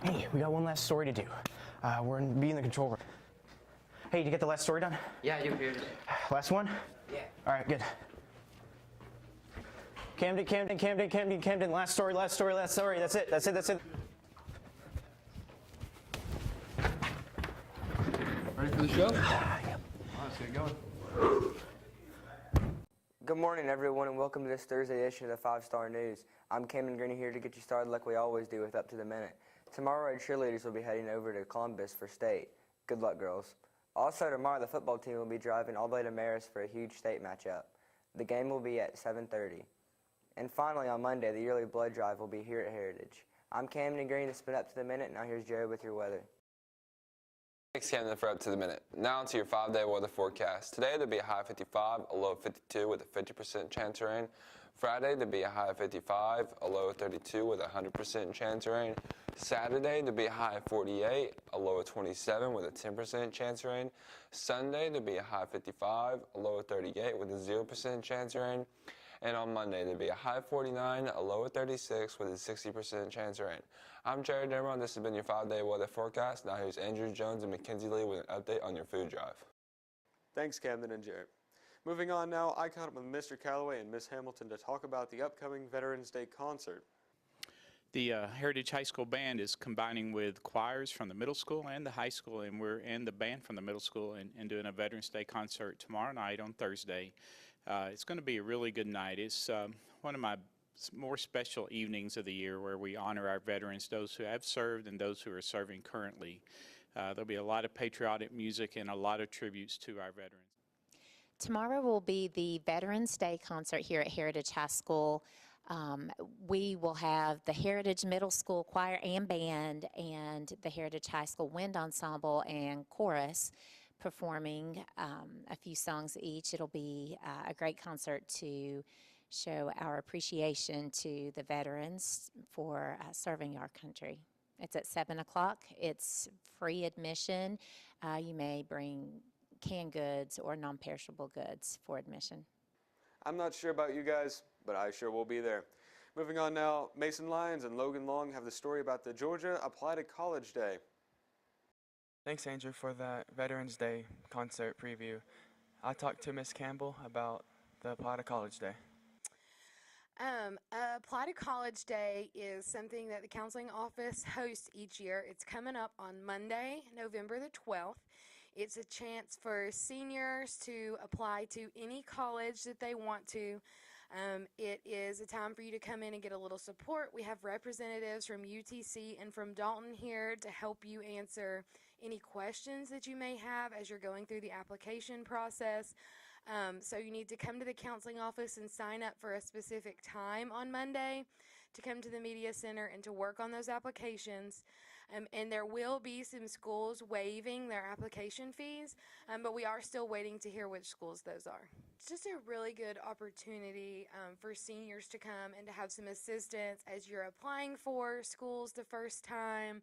Hey, we got one last story to do. We're in the control room. Hey, did you get the last story done? Yeah, you here. Last one? Yeah. All right, good. Camden. Last story. That's it. Ready for the show? Yep. All right, let's get going. Good morning, everyone, and welcome to this Thursday edition of the 5-Star News. I'm Camden Greeny here to get you started like we always do with Up to the Minute. Tomorrow, our cheerleaders will be heading over to Columbus for state. Good luck, girls. Also, tomorrow, the football team will be driving all the way to Marist for a huge state matchup. The game will be at 7:30. And finally, on Monday, the yearly blood drive will be here at Heritage. I'm Camden Greeny to spin Up to the Minute. Now here's Jared with your weather. Thanks, Camden, for Up to the Minute. Now to your 5-day weather forecast. Today, there'll be a high of 55, a low of 52 with a 50% chance of rain. Friday, there'll be a high of 55, a low of 32 with a 100% chance of rain. Saturday, there'll be a high of 48, a low of 27 with a 10% chance of rain. Sunday, there'll be a high of 55, a low of 38 with a 0% chance of rain. And on Monday, there'll be a high of 49, a low of 36 with a 60% chance of rain. I'm Jared Demeron. This has been your 5-day weather forecast. Now here's Andrew Jones and Mackenzie Lee with an update on your food drive. Thanks, Camden and Jared. Moving on now, I caught up with Mr. Calloway and Miss Hamilton to talk about the upcoming Veterans Day concert. The Heritage High School Band is combining with choirs from the middle school and the high school, and we're in the band from the middle school and doing a Veterans Day concert tomorrow night on Thursday. It's going to be a really good night. It's one of my more special evenings of the year where we honor our veterans, those who have served and those who are serving currently. There'll be a lot of patriotic music and a lot of tributes to our veterans. Tomorrow will be the Veterans Day concert here at Heritage High School. We will have the Heritage Middle School Choir and Band and the Heritage High School Wind Ensemble and Chorus performing a few songs each. It'll be a great concert to show our appreciation to the veterans for serving our country. It's at 7 o'clock. It's free admission. You may bring canned goods or non-perishable goods for admission. I'm not sure about you guys, but I sure will be there. Moving on now, Mason Lyons and Logan Long have the story about the Georgia Apply to College Day. Thanks, Andrew, for that Veterans Day concert preview. I talked to Miss Campbell about the Apply to College Day. Apply to College Day is something that the counseling office hosts each year. It's coming up on Monday, November the 12th. It's a chance for seniors to apply to any college that they want to. It is a time for you to come in and get a little support. We have representatives from UTC and from Dalton here to help you answer any questions that you may have as you're going through the application process. So you need to come to the counseling office and sign up for a specific time on Monday to come to the media center and to work on those applications. And there will be some schools waiving their application fees, but we are still waiting to hear which schools those are. It's just a really good opportunity for seniors to come and to have some assistance as you're applying for schools the first time.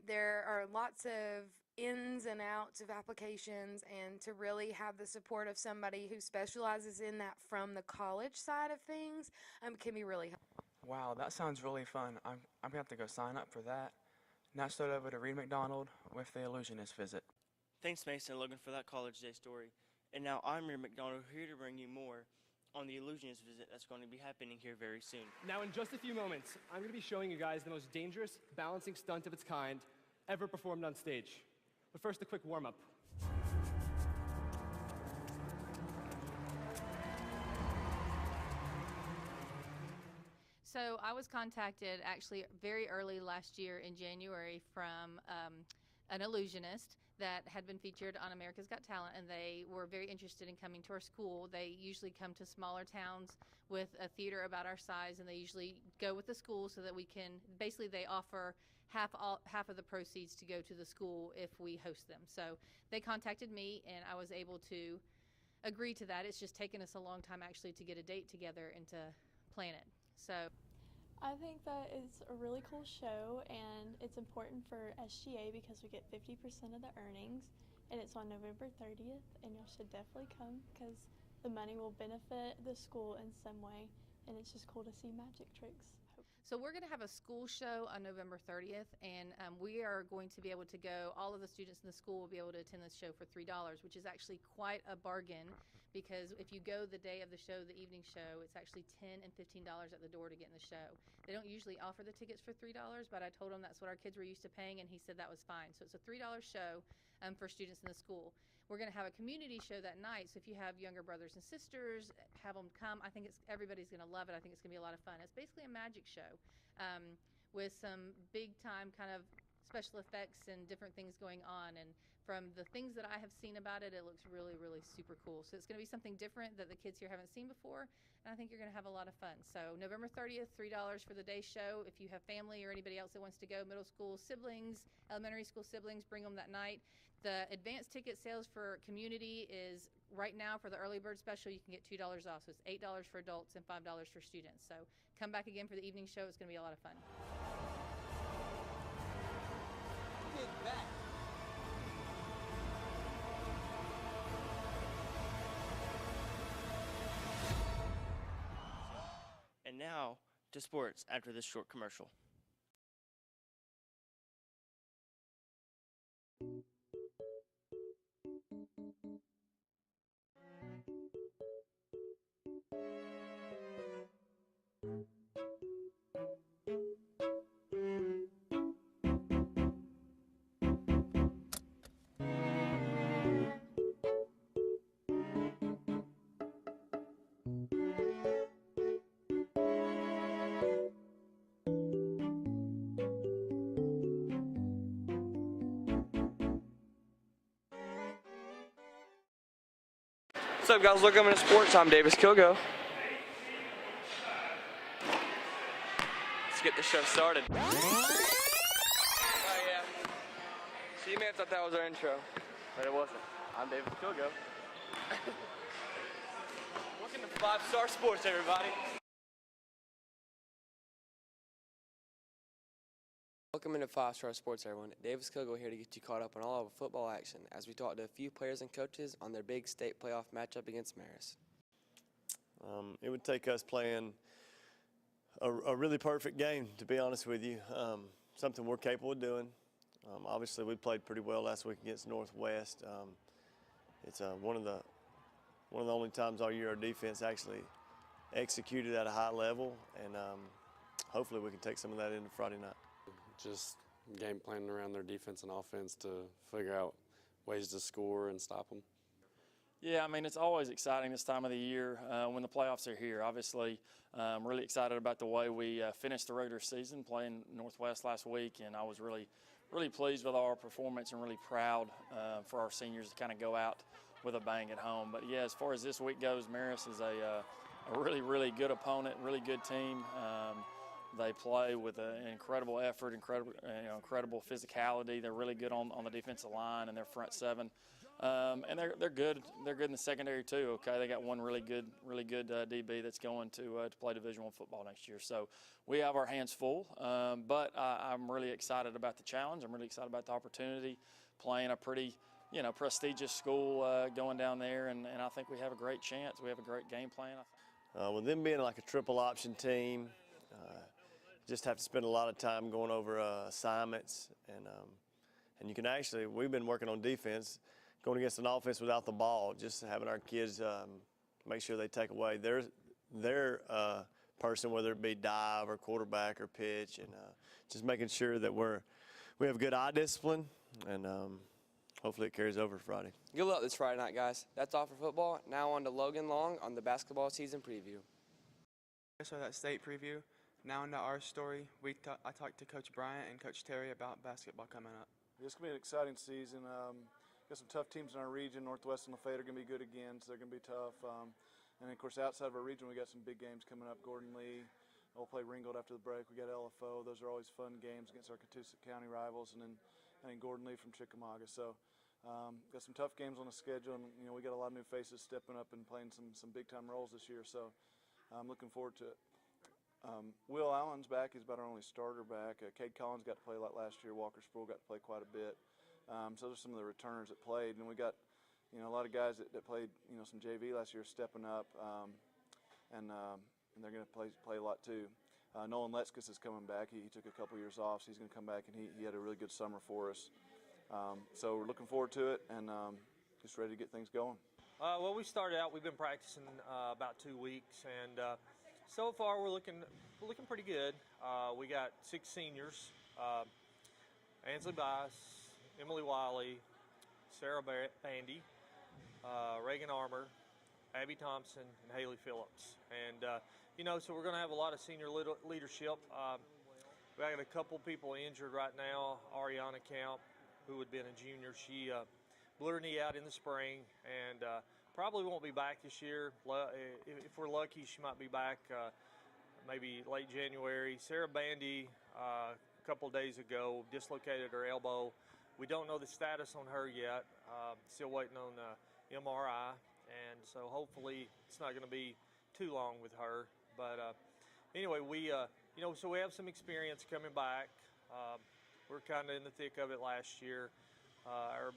There are lots of ins and outs of applications, and to really have the support of somebody who specializes in that from the college side of things can be really helpful. Wow, that sounds really fun. I'm going to have to go sign up for that. Now straight over to Reed McDonald with the Illusionist Visit. Thanks, Mason and Logan, for that College Day story. And now I'm Reed McDonald, here to bring you more on the Illusionist Visit that's going to be happening here very soon. Now, in just a few moments, I'm going to be showing you guys the most dangerous balancing stunt of its kind ever performed on stage. But first, a quick warm-up. So I was contacted actually very early last year in January from an illusionist that had been featured on America's Got Talent, and they were very interested in coming to our school. They usually come to smaller towns with a theater about our size, and they usually go with the school so that we can, basically they offer half of the proceeds to go to the school if we host them. So they contacted me, and I was able to agree to that. It's just taken us a long time actually to get a date together and to plan it. So I think that it's a really cool show, and it's important for SGA because we get 50% of the earnings, and it's on November 30th, and y'all should definitely come because the money will benefit the school in some way, and it's just cool to see magic tricks. So we're going to have a school show on November 30th, and we are going to be able to go, all of the students in the school will be able to attend this show for $3, which is actually quite a bargain, because if you go the day of the show, the evening show, it's actually $10 and $15 at the door to get in the show. They don't usually offer the tickets for $3, but I told him that's what our kids were used to paying, and he said that was fine. So it's a $3 show for students in the school. We're going to have a community show that night, so if you have younger brothers and sisters, have them come. I think everybody's going to love it. I think it's going to be a lot of fun. It's basically a magic show with some big-time kind of special effects and different things going on. And from the things that I have seen about it, it looks really, really super cool. So it's going to be something different that the kids here haven't seen before, and I think you're going to have a lot of fun. So November 30th, $3 for the day show. If you have family or anybody else that wants to go, middle school siblings, elementary school siblings, bring them that night. The advanced ticket sales for community is right now for the early bird special, you can get $2 off. So it's $8 for adults and $5 for students. So come back again for the evening show. It's going to be a lot of fun. Did that. And now to sports after this short commercial. What's up, guys? Welcome to sports. I'm Davis Kilgo. Let's get the show started. Oh yeah. So you may have thought that was our intro, but it wasn't. I'm Davis Kilgo. Welcome to 5-Star Sports, everybody. Welcome into 5-Star Sports, everyone. Davis Kilgo here to get you caught up on all of football action as we talk to a few players and coaches on their big state playoff matchup against Marist. It would take us playing a really perfect game, to be honest with you. Something we're capable of doing. Obviously, we played pretty well last week against Northwest. It's one of the only times all year our defense actually executed at a high level, and hopefully we can take some of that into Friday night. Just game planning around their defense and offense to figure out ways to score and stop them. Yeah, I mean, it's always exciting this time of the year when the playoffs are here. Obviously, I'm really excited about the way we finished the regular season playing Northwest last week, and I was really pleased with our performance and really proud for our seniors to kind of go out with a bang at home. But yeah, as far as this week goes, Marist is a really good opponent, really good team. They play with an incredible effort, incredible physicality. They're really good on the defensive line and their front seven, and they're good. They're good in the secondary too. Okay, they got one really good DB that's going to play Division I football next year. So we have our hands full, but I'm really excited about the challenge. I'm really excited about the opportunity, playing a pretty prestigious school going down there, and I think we have a great chance. We have a great game plan. With them being like a triple option team. Just have to spend a lot of time going over assignments, and you can actually, we've been working on defense, going against an offense without the ball, just having our kids make sure they take away their person, whether it be dive or quarterback or pitch, and just making sure that we have good eye discipline, and hopefully it carries over Friday. Good luck this Friday night, guys. That's all for football. Now on to Logan Long on the basketball season preview. So that state preview. Now into our story, I talked to Coach Bryant and Coach Terry about basketball coming up. It's going to be an exciting season. Got some tough teams in our region. Northwest and Lafayette are going to be good again, so they're going to be tough. And of course, outside of our region, we got some big games coming up. Gordon Lee, we'll play Ringgold after the break. We got LFO. Those are always fun games against our Catoosa County rivals, and then Gordon Lee from Chickamauga. So got some tough games on the schedule, and we got a lot of new faces stepping up and playing some big time roles this year. So I'm looking forward to it. Will Allen's back. He's about our only starter back. Cade Collins got to play a lot last year. Walker Sproul got to play quite a bit. So those are some of the returners that played. And we got, a lot of guys that played, some JV last year stepping up, and they're going to play a lot too. Nolan Letzkus is coming back. He took a couple years off, so he's going to come back, and he had a really good summer for us. So we're looking forward to it, and just ready to get things going. Well, we started out. We've been practicing about 2 weeks, and so far we're looking pretty good. We got 6 seniors: Ansley Bice, Emily Wiley, Sarah Bandy, Reagan Armour, Abby Thompson, and Haley Phillips. And so we're going to have a lot of senior leadership. We got a couple people injured right now. Ariana Camp, who had been a junior, she blew her knee out in the spring, and probably won't be back this year. If we're lucky, she might be back maybe late January. Sarah Bandy, a couple of days ago, dislocated her elbow. We don't know the status on her yet. Still waiting on MRI, and so hopefully it's not going to be too long with her. But anyway, so we have some experience coming back. We're kind of in the thick of it last year. Our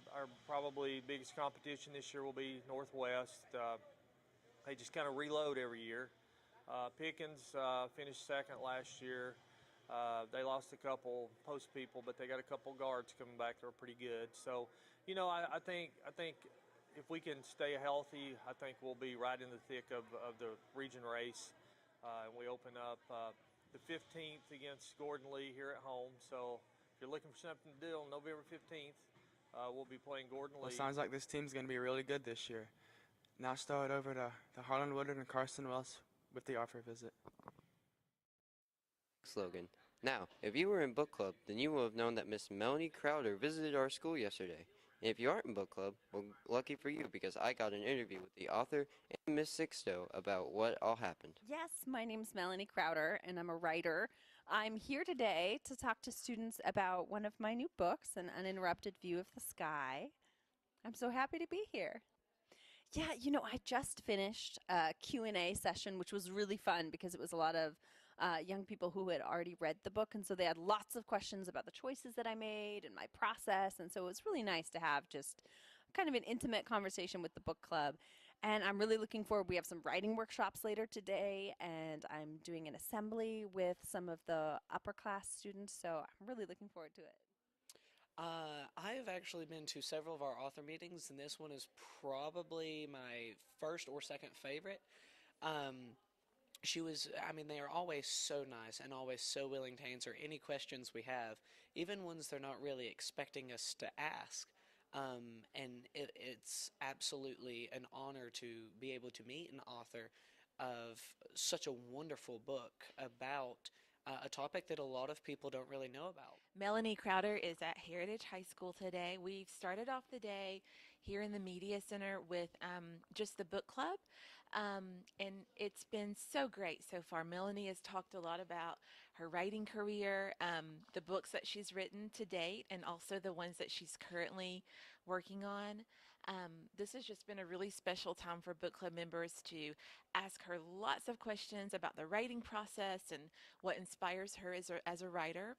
probably biggest competition this year will be Northwest. They just kind of reload every year. Pickens finished second last year. They lost a couple post people, but they got a couple guards coming back that are pretty good. So, I think if we can stay healthy, I think we'll be right in the thick of the region race. We open up the 15th against Gordon Lee here at home. So if you're looking for something to do on November 15th, we'll be playing Gordon Lee. Well, sounds like this team's going to be really good this year. Now start over to Harlan Woodard and Carson Wells with the offer visit. Slogan. Now, if you were in book club, then you will have known that Miss Melanie Crowder visited our school yesterday. And if you aren't in book club, well, lucky for you, because I got an interview with the author and Miss Sixto about what all happened. Yes, my name's Melanie Crowder, and I'm a writer. I'm here today to talk to students about one of my new books, An Uninterrupted View of the Sky. I'm so happy to be here. Yeah, I just finished a Q&A session, which was really fun because it was a lot of young people who had already read the book, and so they had lots of questions about the choices that I made and my process, and so it was really nice to have just kind of an intimate conversation with the book club. And I'm really looking forward. We have some writing workshops later today, and I'm doing an assembly with some of the upper class students, so I'm really looking forward to it. I have actually been to several of our author meetings, and this one is probably my first or second favorite. They are always so nice and always so willing to answer any questions we have, even ones they're not really expecting us to ask. And it's absolutely an honor to be able to meet an author of such a wonderful book about a topic that a lot of people don't really know about. Melanie Crowder is at Heritage High School today. We've started off the day here in the Media Center with just the book club, and it's been so great so far. Melanie has talked a lot about her writing career, the books that she's written to date, and also the ones that she's currently working on. This has just been a really special time for book club members to ask her lots of questions about the writing process and what inspires her as a writer.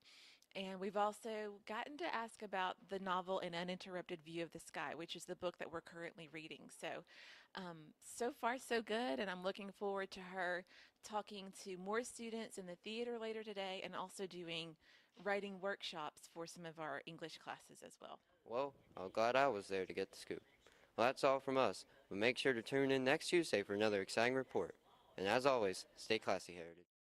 And we've also gotten to ask about the novel An Uninterrupted View of the Sky, which is the book that we're currently reading. So far so good, and I'm looking forward to her talking to more students in the theater later today and also doing writing workshops for some of our English classes as well. Well, I'm glad I was there to get the scoop. Well, that's all from us, but make sure to tune in next Tuesday for another exciting report. And as always, stay classy, Heritage.